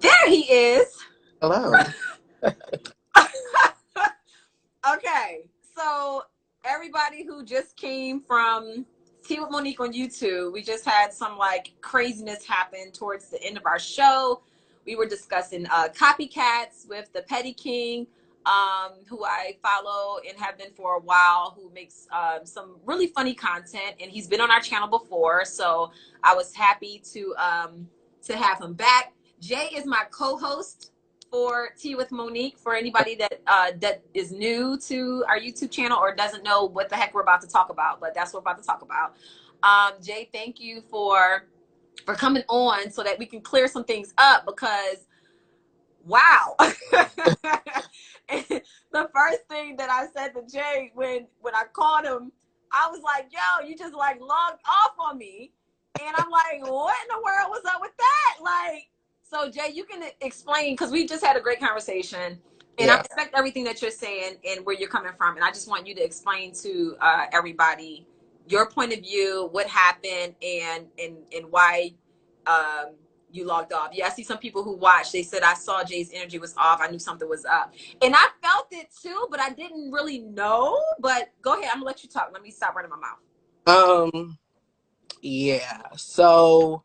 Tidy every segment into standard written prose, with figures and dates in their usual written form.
There he is. Hello. Okay, so everybody who just came from Tea with Monique on YouTube, we just had some like craziness happen towards the end of our show. We were discussing copycats with the Petty King, who I follow and have been for a while, who makes some really funny content, and he's been on our channel before, so I was happy to have him back. Jay is my co-host for Tea with Monique. For anybody that is new to our YouTube channel or doesn't know what the heck we're about to talk about, but that's what we're about to talk about. Jay, thank you for coming on so that we can clear some things up because wow. The first thing that I said to Jay when I called him, I was like, yo, you just like logged off on me. And I'm like, what in the world was up with that? Like, so Jay, you can explain, because we just had a great conversation and I Yeah. respect everything that you're saying and where you're coming from. And I just want you to explain to everybody your point of view, what happened, and why um, you logged off. Yeah, I see some people who watched. They said I saw Jay's energy was off. I knew something was up, and I felt it too, but I didn't really know. But go ahead, I'm gonna let you talk. Let me stop running my mouth. Um, yeah. So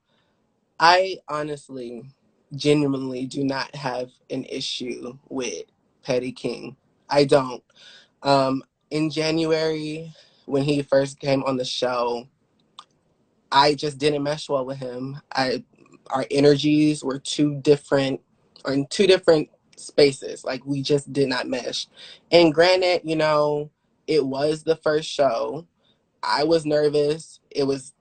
I honestly, genuinely do not have an issue with Petty King. I don't. Um, in January, when he first came on the show, I just didn't mesh well with him. Our energies were too different, or in two different spaces. Like we just did not mesh. And granted, it was the first show. I was nervous. It was,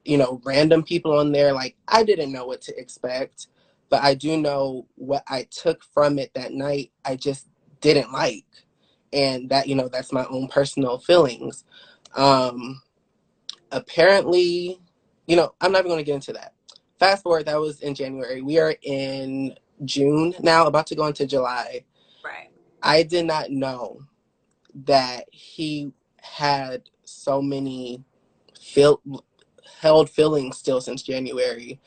random people on there. Like, I didn't know what to expect, but I do know what I took from it that night. I just didn't like. And that, that's my own personal feelings. Um, Apparently, I'm not even going to get into that. Fast forward, that was in January. We are in June now, about to go into July. Right. I did not know that he had so many feel held feelings still since January.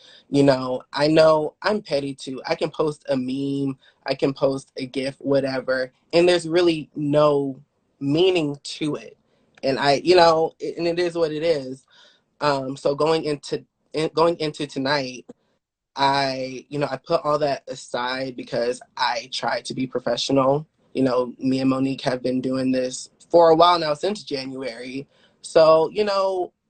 I know I'm petty too. I can post a meme, I can post a GIF, whatever, and there's really no meaning to it. And and it is what it is. So going into tonight, I put all that aside because I try to be professional. Me and Monique have been doing this for a while now, since January. So,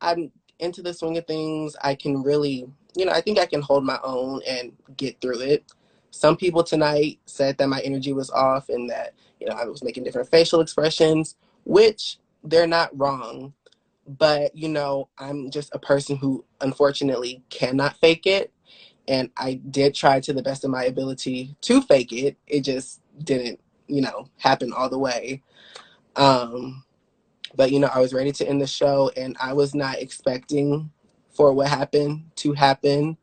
I'm into the swing of things. I can really, I think I can hold my own and get through it. Some people tonight said that my energy was off and that, I was making different facial expressions, which they're not wrong. But, I'm just a person who unfortunately cannot fake it. And I did try to the best of my ability to fake it. It just didn't, happen all the way. Um, but, I was ready to end the show and I was not expecting for what happened to happen.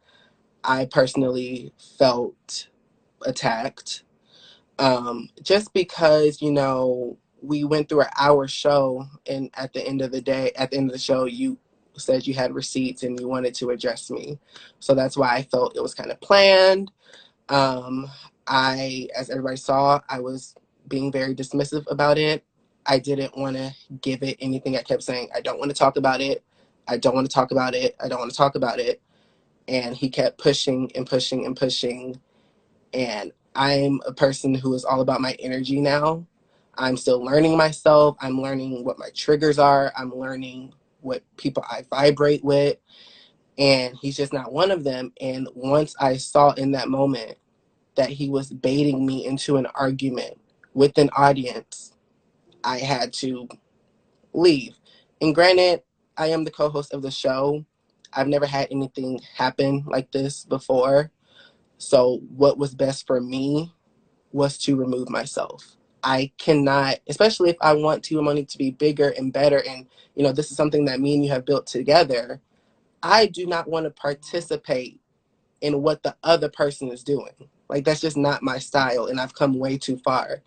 I personally felt attacked. Just because, we went through an hour show and at the end of the show, you said you had receipts and you wanted to address me. So that's why I felt it was kind of planned. Um, as everybody saw, I was being very dismissive about it. I didn't want to give it anything. I kept saying, I don't want to talk about it. I don't want to talk about it. I don't want to talk about it. And he kept pushing and pushing and pushing. And I'm a person who is all about my energy now. I'm still learning myself. I'm learning what my triggers are. I'm learning what people I vibrate with. And he's just not one of them. And once I saw in that moment that he was baiting me into an argument with an audience, I had to leave. And granted, I am the co-host of the show. I've never had anything happen like this before. So what was best for me was to remove myself. I cannot, especially if I want to Monique to be bigger and better, and this is something that me and you have built together. I do not want to participate in what the other person is doing. Like, that's just not my style, and I've come way too far.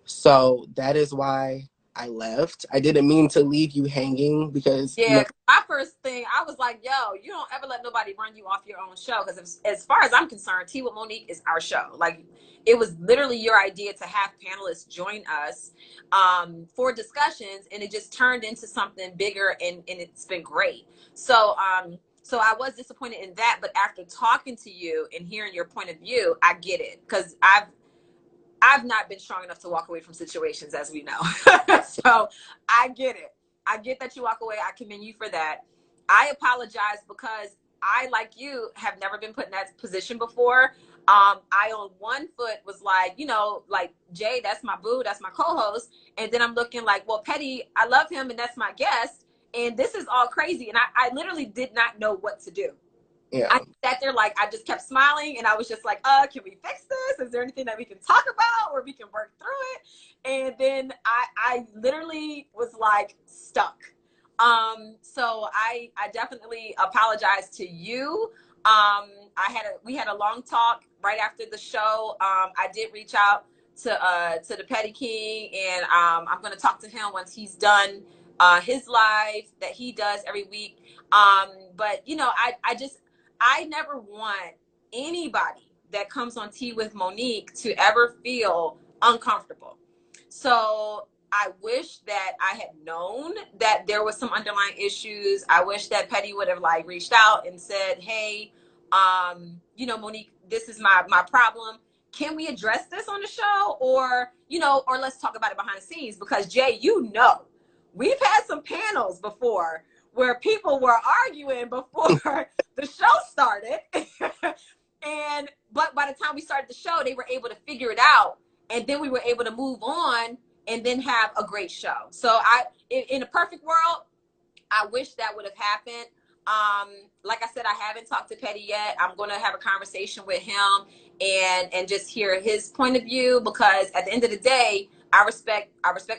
So that is why I left. I didn't mean to leave you hanging because, you Yeah, know, my first thing, I was like, yo, you don't ever let nobody run you off your own show. Because as far as I'm concerned, Tea with Monique is our show. Like, it was literally your idea to have panelists join us for discussions, and it just turned into something bigger, and it's been great. So I was disappointed in that, but after talking to you and hearing your point of view, I get it. Because I've not been strong enough to walk away from situations, as we know. So I get it. I get that you walk away. I commend you for that. I apologize because I, like you, have never been put in that position before. I on one foot was like, like Jay, that's my boo, that's my co-host, and then I'm looking like, well, Petty, I love him, and that's my guest, and this is all crazy, and I literally did not know what to do. yeah, I sat there like I just kept smiling, and I was just like, can we fix this? Is there anything that we can talk about or we can work through it? And then I literally was like stuck. So I definitely apologize to you. We had a long talk right after the show. I did reach out to the Petty King, and I'm gonna talk to him once he's done his live that he does every week. But I never want anybody that comes on Tea with Monique to ever feel uncomfortable. So I wish that I had known that there was some underlying issues. I wish that Petty would have like reached out and said, hey, Monique, this is my problem. Can we address this on the show? Or let's talk about it behind the scenes, because Jay, we've had some panels before where people were arguing before the show started. But by the time we started the show, they were able to figure it out, and then we were able to move on and then have a great show. So in a perfect world, I wish that would have happened. Like I said, I haven't talked to Petty yet. I'm going to have a conversation with him and just hear his point of view, because at the end of the day, I respect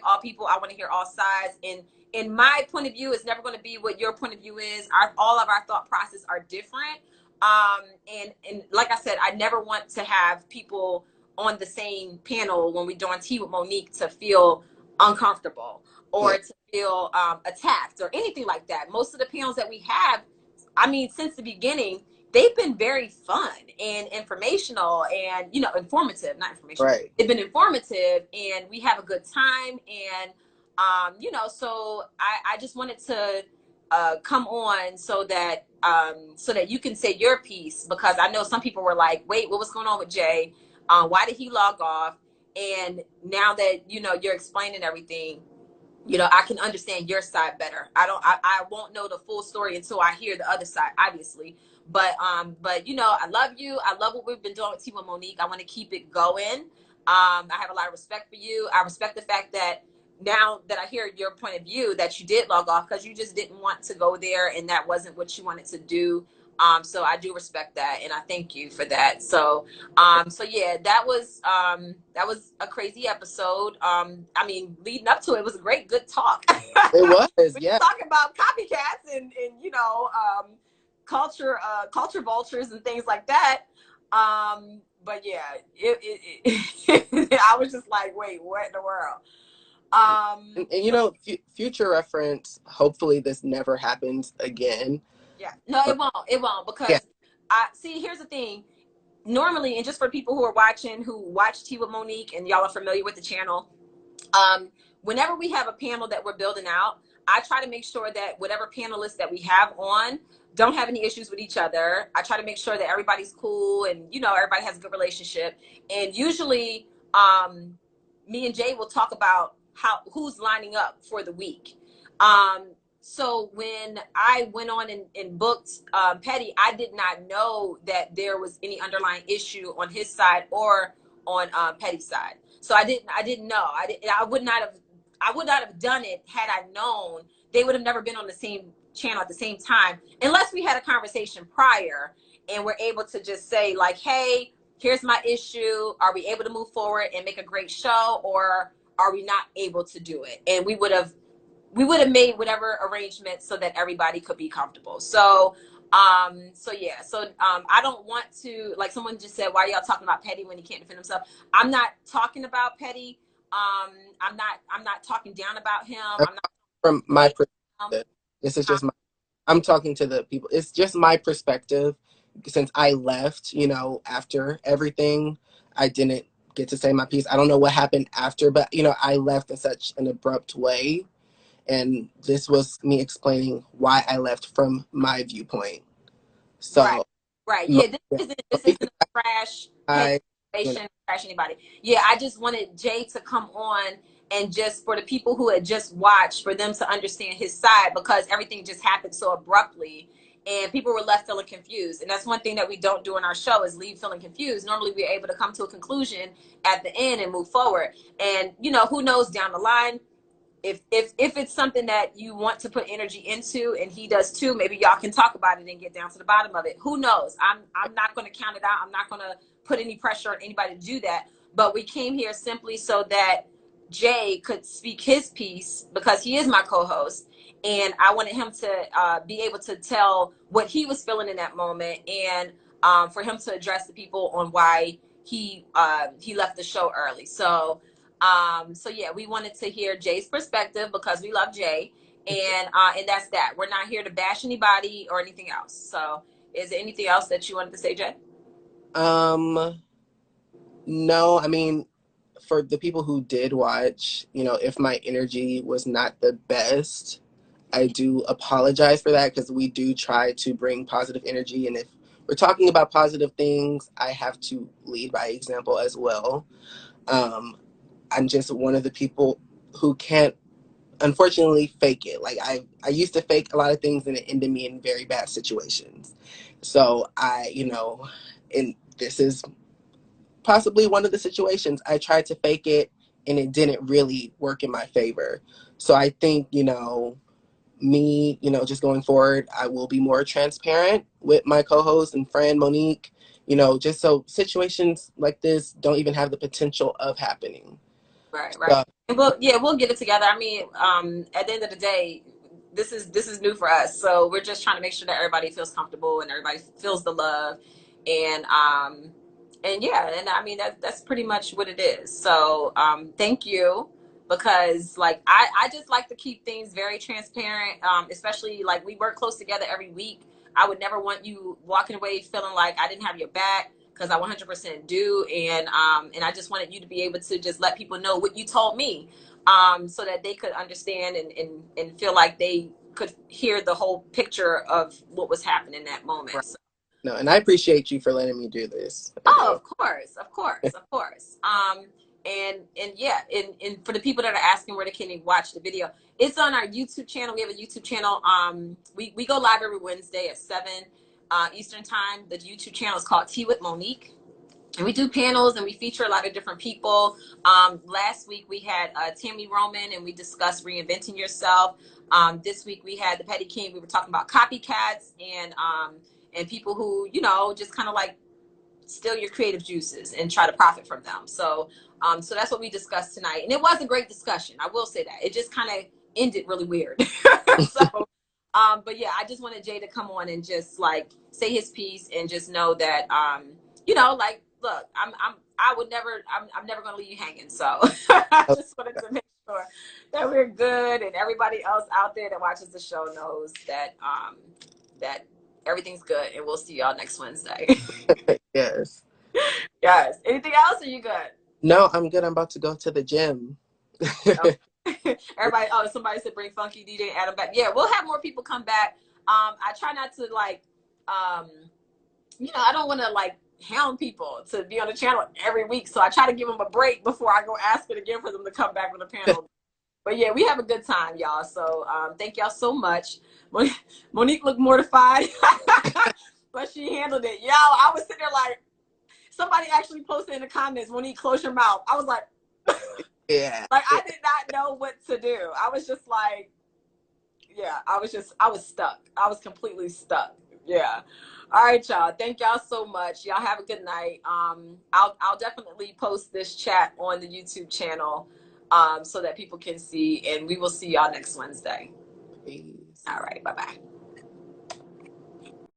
all people. I want to hear all sides, and in my point of view, it's never going to be what your point of view is. All of our thought process are different. And like I said, I never want to have people on the same panel when we're doing Tea with Monique to feel uncomfortable yeah, or to feel attacked or anything like that. Most of the panels that we have, I mean, since the beginning, they've been very fun and informational and, informative, not informational. right. They've been informative, and we have a good time. And, so I just wanted to come on so that you can say your piece, because I know some people were like, wait, what was going on with Jay? Why did he log off? And now that, you're explaining everything, I can understand your side better. I won't know the full story until I hear the other side, obviously. But I love you. I love what we've been doing with Team with Monique. I want to keep it going. I have a lot of respect for you. I respect the fact that now that I hear your point of view, that you did log off because you just didn't want to go there and that wasn't what you wanted to do. So I do respect that, and I thank you for that. So yeah, that was a crazy episode. I mean, leading up to it was a good talk. It was, We yeah. talking about copycats and culture vultures and things like that. But yeah, I was just like, wait, what in the world? Future reference, hopefully this never happens again. Yeah, no, But it won't, yeah, because I see. Here's the thing. Normally, and just for people who are watching, who watch Tea with Monique, and y'all are familiar with the channel, whenever we have a panel that we're building out, I try to make sure that whatever panelists that we have on don't have any issues with each other. I try to make sure that everybody's cool and, everybody has a good relationship. And usually, me and Jay will talk about who's lining up for the week. So when I went on and booked Petty, I did not know that there was any underlying issue on his side or on Petty's side. So I didn't know. I would not have done it had I known. They would have never been on the same channel at the same time, unless we had a conversation prior and we're able to just say like, hey, here's my issue. Are we able to move forward and make a great show, or are we not able to do it? And we would have made whatever arrangements so that everybody could be comfortable. So yeah. So I don't want to, like someone just said, why are y'all talking about Petty when he can't defend himself? I'm not talking about Petty. I'm not talking down about him. I'm I'm not from my perspective. This is huh? just my, I'm talking to the people. It's just my perspective. Since I left, you know, after everything, I didn't get to say my piece. I don't know what happened after, but you know, I left in such an abrupt way. And this was me explaining why I left from my viewpoint. Right. So, Right. Mo- Yeah, this isn't a trash head I, you know, situation, trash anybody. Yeah, I just wanted Jay to come on and just for the people who had just watched, for them to understand his side because everything just happened so abruptly and people were left feeling confused. And that's one thing that we don't do in our show is leave feeling confused. Normally we're able to come to a conclusion at the end and move forward. And you know, who knows down the line, if it's something that you want to put energy into and he does too, maybe y'all can talk about it and get down to the bottom of it. Who knows? I'm not going to count it out. I'm not going to put any pressure on anybody to do that. But we came here simply so that Jay could speak his piece because he is my co-host, and I wanted him to be able to tell what he was feeling in that moment, and for him to address the people on why he left the show early. So yeah, we wanted to hear Jay's perspective because we love Jay, and that's that. We're not here to bash anybody or anything else. So, is there anything else that you wanted to say, Jay? um, no, I mean, for the people who did watch, you know, if my energy was not the best, I do apologize for that because we do try to bring positive energy. And if we're talking about positive things, I have to lead by example as well. Um, I'm just one of the people who can't, unfortunately, fake it. Like I used to fake a lot of things and it ended me in very bad situations. So you know, and this is possibly one of the situations I tried to fake it and it didn't really work in my favor. So I think, you know, me, you know, just going forward, I will be more transparent with my co-host and friend Monique, you know, just so situations like this don't even have the potential of happening. Right, right. So, And we'll get it together. I mean, at the end of the day, this is new for us, so we're just trying to make sure that everybody feels comfortable and everybody feels the love, and yeah, and I mean that's pretty much what it is. So thank you because like I just like to keep things very transparent, especially like we work close together every week. I would never want you walking away feeling like I didn't have your back because I 100% do, and I just wanted you to be able to just let people know what you told me, so that they could understand and feel like they could hear the whole picture of what was happening in that right. moment. So, No, and I appreciate you for letting me do this. I oh, do. of course, of course, of course. And yeah, and for the people that are asking where they can watch the video, it's on our YouTube channel. We have a YouTube channel. We go live every Wednesday at 7 Eastern time. The YouTube channel is called Tea with Monique. And we do panels and we feature a lot of different people. Last week we had Tammy Roman and we discussed reinventing yourself. This week we had the Petty King. We were talking about copycats and people who, you know, just kind of like steal your creative juices and try to profit from them. So that's what we discussed tonight. And it was a great discussion. I will say that. It just kind of ended really weird. So but yeah, I just wanted Jay to come on and just like say his piece and just know that you know, like look, I'm never gonna leave you hanging. So I just wanted to make sure that we're good and everybody else out there that watches the show knows that that everything's good and we'll see y'all next Wednesday. Yes. Yes. Anything else? Or you good? No, I'm good. I'm about to go to the gym. Everybody, oh, somebody said bring Funky DJ Adam back. Yeah, we'll have more people come back. I try not to like, um, you know, I don't want to like hound people to be on the channel every week. So I try to give them a break before I go ask it again for them to come back with a panel. But yeah, we have a good time, y'all. So thank y'all so much. Monique looked mortified, but she handled it. Y'all, I was sitting there like, somebody actually posted in the comments, Monique, close your mouth. I was like, Yeah. like I did not know what to do. I was just like, yeah, I was stuck. I was completely stuck. Yeah. All right, y'all. Thank y'all so much. Y'all have a good night. I'll definitely post this chat on the YouTube channel, so that people can see, and we will see y'all next Wednesday. Peace. All right. Bye bye.